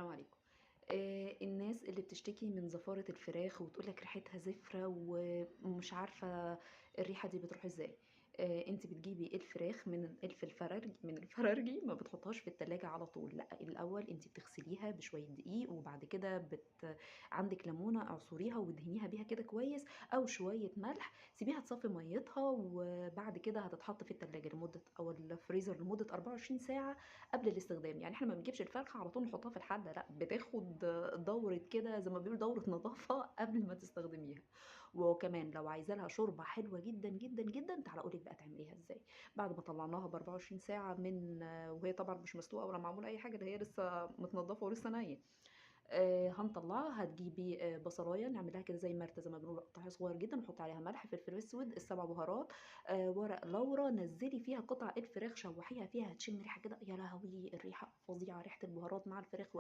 السلام عليكم. الناس اللي بتشتكي من زفارة الفراخ وتقول لك ريحتها زفرة ومش عارفة الريحة دي بتروح إزاي. أنتِ بتجيبي الفراخ من الفرارجي، ما بتحطّيهاش في التلاجة على طول، لأ، الأول أنتِ بتغسليها بشوية دقيق وبعد كده عندِك ليمونة اعصريها وادهنيها بيها كده كويس أو شوية ملح، سيبيها تصفّي مَيّتها وبعد كده هتتحط في التلاجة أو الفريزر لمدة 24 ساعة قبل الاستخدام. يعني إحنا ما بنجيبش الفرخة على طول نحطها في الحلة، لأ، بتاخد دورة كده زي ما بيقولوا دورة نضافة قبل ما تستخدميها. وكمان لو عايزة لها شوربة حلوة جدًا، جدًا، جدًا، تعالي أقول لِك بقى تعمليها إزاي. بعد ما طلعناها ب24 ساعة وهي طبعًا مش مسلوقة ولا معمولة أي حاجة، ده هي لسه متنضفة ولسه نية. هنطلّعها، هتجيبي بصلاية نعمل لها كده زي مرتة زي ما بنقول، قطّعيها صغيّر جدًا وحُطّي عليها ملح، فلفل أسود، ال7 بهارات، ورق لورا، نزّلي فيها قطع الفراخ، شوّحيها فيها هتشمي ريحة كده، يا لهوي! الريحة فظيعة، ريحة البهارات مع الفراخ